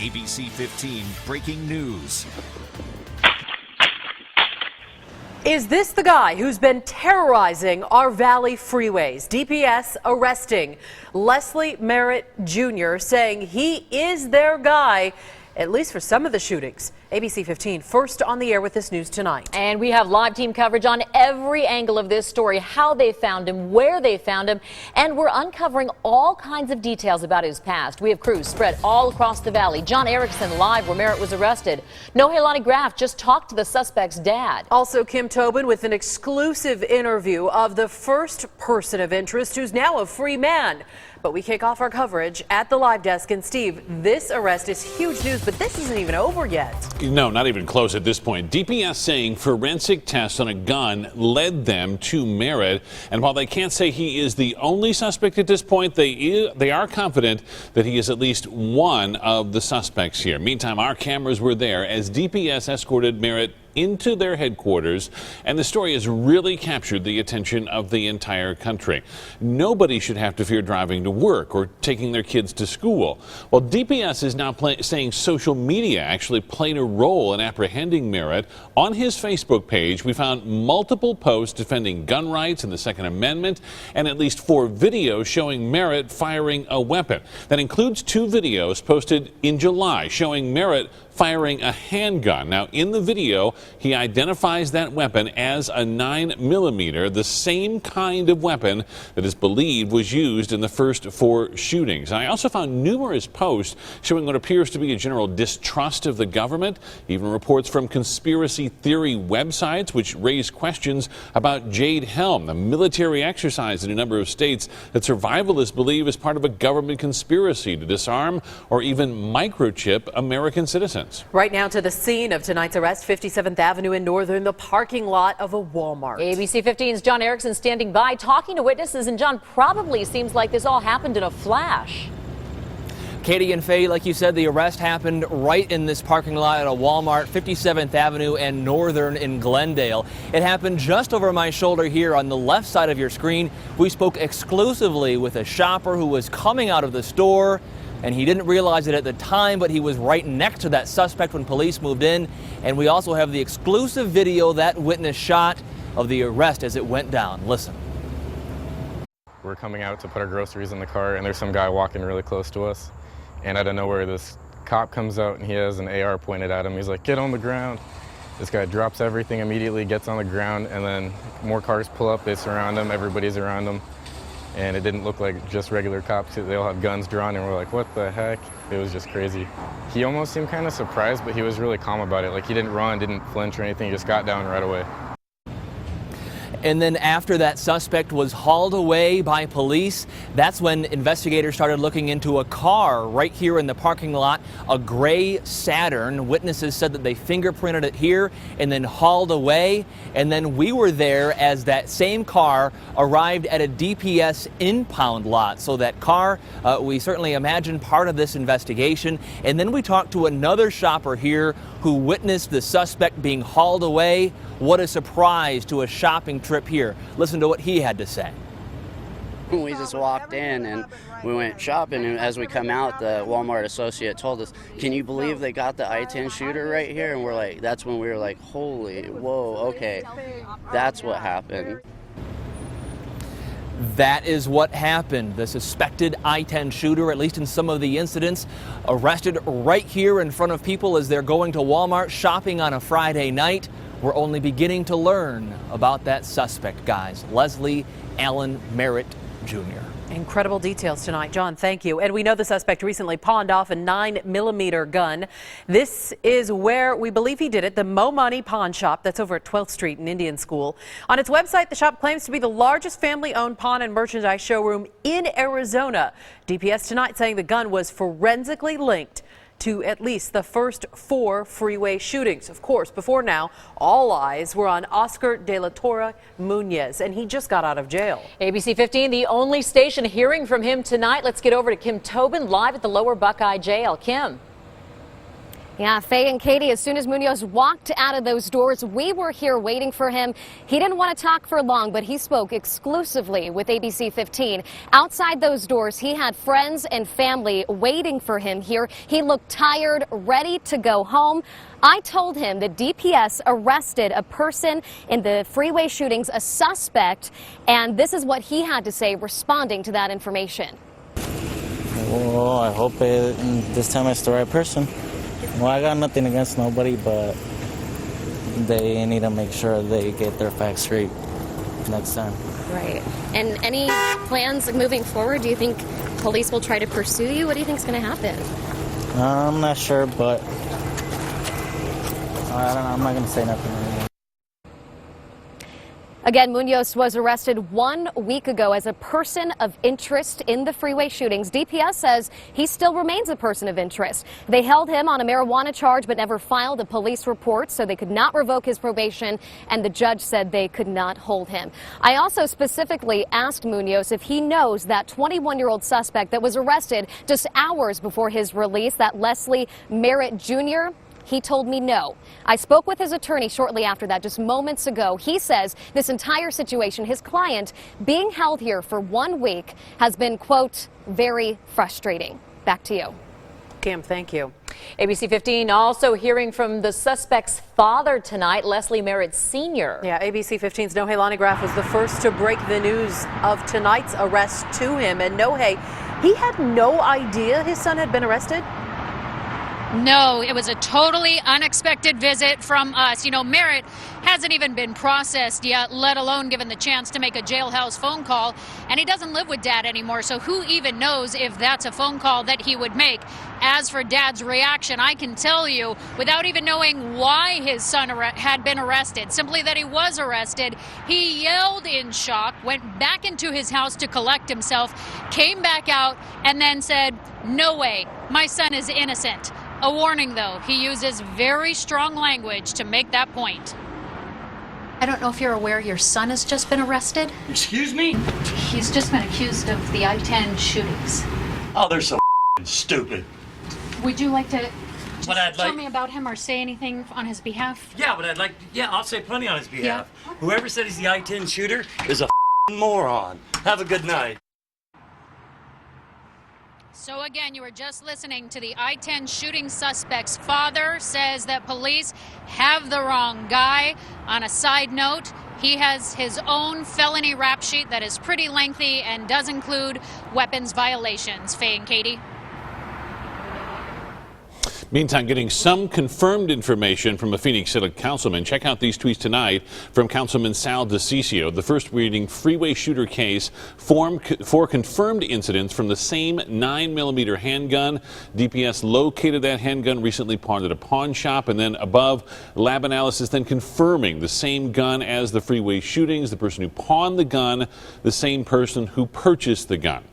ABC 15 breaking news. Is this the guy who's been terrorizing our valley freeways? DPS arresting Leslie Merritt Jr., saying he is their guy, at least for some of the shootings. ABC 15 first on the air with this news tonight. And we have live team coverage on every angle of this story, how they found him, where they found him, and we're uncovering all kinds of details about his past. We have crews spread all across the valley. John Erickson live where Merritt was arrested. Nohelani Graff just talked to the suspect's dad. Also, Kim Tobin with an exclusive interview of the first person of interest who's now a free man. But we kick off our coverage at the live desk. And Steve, this arrest is huge news, but this isn't even over yet. No, not even close at this point. DPS saying forensic tests on a gun led them to Merritt. And while they can't say he is the only suspect at this point, they are confident that he is at least one of the suspects here. Meantime, our cameras were there as DPS escorted Merritt into their headquarters, and the story has really captured the attention of the entire country. Nobody should have to fear driving to work or taking their kids to school. Well, DPS is now saying social media actually played a role in apprehending Merritt. On his Facebook page, we found multiple posts defending gun rights and the Second Amendment, and at least 4 videos showing Merritt firing a weapon. That includes 2 videos posted in July showing Merritt firing a handgun. Now, in the video, he identifies that weapon as a 9mm, the same kind of weapon that is believed was used in the first 4 shootings. I also found numerous posts showing what appears to be a general distrust of the government, even reports from conspiracy theory websites which raise questions about Jade Helm, the military exercise in a number of states that survivalists believe is part of a government conspiracy to disarm or even microchip American citizens. Right now to the scene of tonight's arrest, 57th Avenue in Northern, the parking lot of a Walmart. ABC 15's John Erickson standing by, talking to witnesses, and John, probably seems like this all happened in a flash. Katie and Faye, like you said, the arrest happened right in this parking lot at a Walmart, 57th Avenue and Northern in Glendale. It happened just over my shoulder here on the left side of your screen. We spoke exclusively with a shopper who was coming out of the store, and he didn't realize it at the time, but he was right next to that suspect when police moved in. And we also have the exclusive video that witness shot of the arrest as it went down. Listen. We're coming out to put our groceries in the car, and there's some guy walking really close to us. And out of nowhere, this cop comes out, and he has an AR pointed at him. He's like, "Get on the ground." This guy drops everything immediately, gets on the ground, and then more cars pull up. They surround him. Everybody's around him. And it didn't look like just regular cops. They all have guns drawn, and we're like, what the heck? It was just crazy. He almost seemed kind of surprised, but he was really calm about it. Like, he didn't run, didn't flinch or anything. He just got down right away. And then after that suspect was hauled away by police, that's when investigators started looking into a car right here in the parking lot, a gray Saturn. Witnesses said that they fingerprinted it here and then hauled away. And then we were there as that same car arrived at a DPS impound lot. So that car, we certainly imagine part of this investigation. And then we talked to another shopper here who witnessed the suspect being hauled away. What a surprise to a shopping trip here. Listen to what he had to say. We just walked in and we went shopping, and as we come out, the Walmart associate told us, "Can you believe they got the I-10 shooter right here?" And we're like, that's when we were like, holy, whoa, okay, that's what happened. That is what happened. The suspected I-10 shooter, at least in some of the incidents, arrested right here in front of people as they're going to Walmart shopping on a Friday night. We're only beginning to learn about that suspect, guys. Leslie Allen Merritt Jr. Incredible details tonight, John. Thank you. And we know the suspect recently pawned off a 9mm gun. This is where we believe he did it, the Mo Money Pawn Shop. That's over at 12th Street in Indian School. On its website, the shop claims to be the largest family-owned pawn and merchandise showroom in Arizona. DPS tonight saying the gun was forensically linked to at least the first 4 freeway shootings. Of course, before now, all eyes were on Oscar de la Torre Munoz, and he just got out of jail. ABC 15, the only station hearing from him tonight. Let's get over to Kim Tobin live at the Lower Buckeye Jail. Kim. Yeah, Faye and Katie, as soon as Munoz walked out of those doors, we were here waiting for him. He didn't want to talk for long, but he spoke exclusively with ABC 15. Outside those doors, he had friends and family waiting for him here. He looked tired, ready to go home. I told him that DPS arrested a person in the freeway shootings, a suspect, and this is what he had to say responding to that information. Well, I hope this time it's the right person. Well, I got nothing against nobody, but they need to make sure they get their facts straight next time. Right. And any plans moving forward? Do you think police will try to pursue you? What do you think is going to happen? I'm not sure, but I don't know. I'm not going to say nothing anymore. Again, Munoz was arrested 1 week ago as a person of interest in the freeway shootings. DPS says he still remains a person of interest. They held him on a marijuana charge but never filed a police report, so they could not revoke his probation, and the judge said they could not hold him. I also specifically asked Munoz if he knows that 21-year-old suspect that was arrested just hours before his release, that Leslie Merritt Jr., he told me no. I spoke with his attorney shortly after that, just moments ago. He says this entire situation, his client being held here for 1 week, has been, quote, very frustrating. Back to you. Kim, thank you. ABC 15 also hearing from the suspect's father tonight, Leslie Merritt Sr. Yeah, ABC 15's Nohe Lonigraf was the first to break the news of tonight's arrest to him. And Nohe, he had no idea his son had been arrested? No, it was a totally unexpected visit from us. You know, Merritt hasn't even been processed yet, let alone given the chance to make a jailhouse phone call. And he doesn't live with Dad anymore, so who even knows if that's a phone call that he would make? As for Dad's reaction, I can tell you, without even knowing why his son had been arrested, simply that he was arrested, he yelled in shock, went back into his house to collect himself, came back out, and then said, "No way, my son is innocent." A warning, though, he uses very strong language to make that point. I don't know if you're aware your son has just been arrested. Excuse me? He's just been accused of the I-10 shootings. Oh, they're so stupid. Would you like to tell me about him or say anything on his behalf? Yeah, but I'll say plenty on his behalf. Yeah. Whoever said he's the I-10 shooter is a moron. Have a good night. So again, you were just listening to the I-10 shooting suspect's father says that police have the wrong guy. On a side note, he has his own felony rap sheet that is pretty lengthy and does include weapons violations. Faye and Katie. Meantime, getting some confirmed information from a Phoenix City councilman. Check out these tweets tonight from Councilman Sal DeCiccio. The first reading freeway shooter case, 4 confirmed incidents from the same 9mm handgun. DPS located that handgun, recently pawned at a pawn shop. And then above, lab analysis then confirming the same gun as the freeway shootings. The person who pawned the gun, the same person who purchased the gun.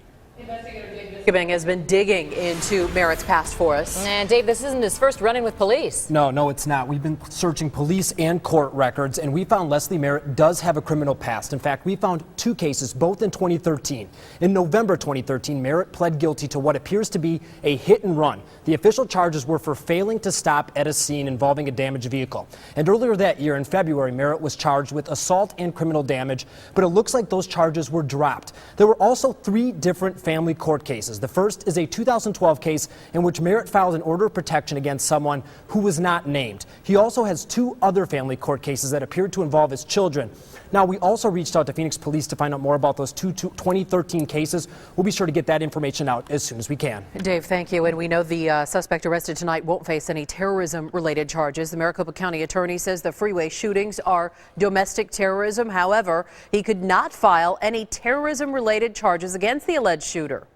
Has been digging into Merritt's past for us. And Dave, this isn't his first run-in with police. No, it's not. We've been searching police and court records, and we found Leslie Merritt does have a criminal past. In fact, we found 2 cases, both in 2013. In November 2013, Merritt pled guilty to what appears to be a hit and run. The official charges were for failing to stop at a scene involving a damaged vehicle. And earlier that year, in February, Merritt was charged with assault and criminal damage, but it looks like those charges were dropped. There were also 3 different family court cases. The first is a 2012 case in which Merritt filed an order of protection against someone who was not named. He also has 2 other family court cases that appeared to involve his children. Now, we also reached out to Phoenix Police to find out more about those 2 2013 cases. We'll be sure to get that information out as soon as we can. Dave, thank you. And we know the suspect arrested tonight won't face any terrorism-related charges. The Maricopa County attorney says the freeway shootings are domestic terrorism. However, he could not file any terrorism-related charges against the alleged shooter.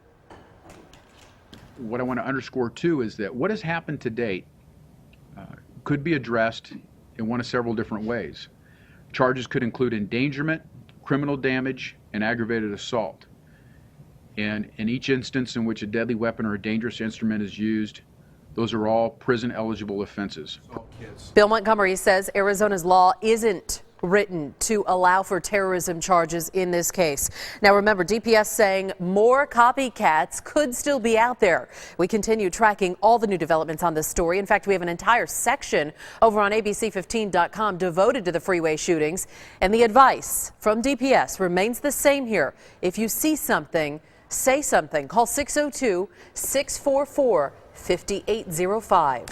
What I want to underscore, too, is that what has happened to date could be addressed in one of several different ways. Charges could include endangerment, criminal damage, and aggravated assault. And in each instance in which a deadly weapon or a dangerous instrument is used, those are all prison-eligible offenses. Bill Montgomery says Arizona's law isn't written to allow for terrorism charges in this case. Now remember, DPS saying more copycats could still be out there. We continue tracking all the new developments on this story. In fact, we have an entire section over on abc15.com devoted to the freeway shootings. And the advice from DPS remains the same here. If you see something, say something. Call 602-644-5805.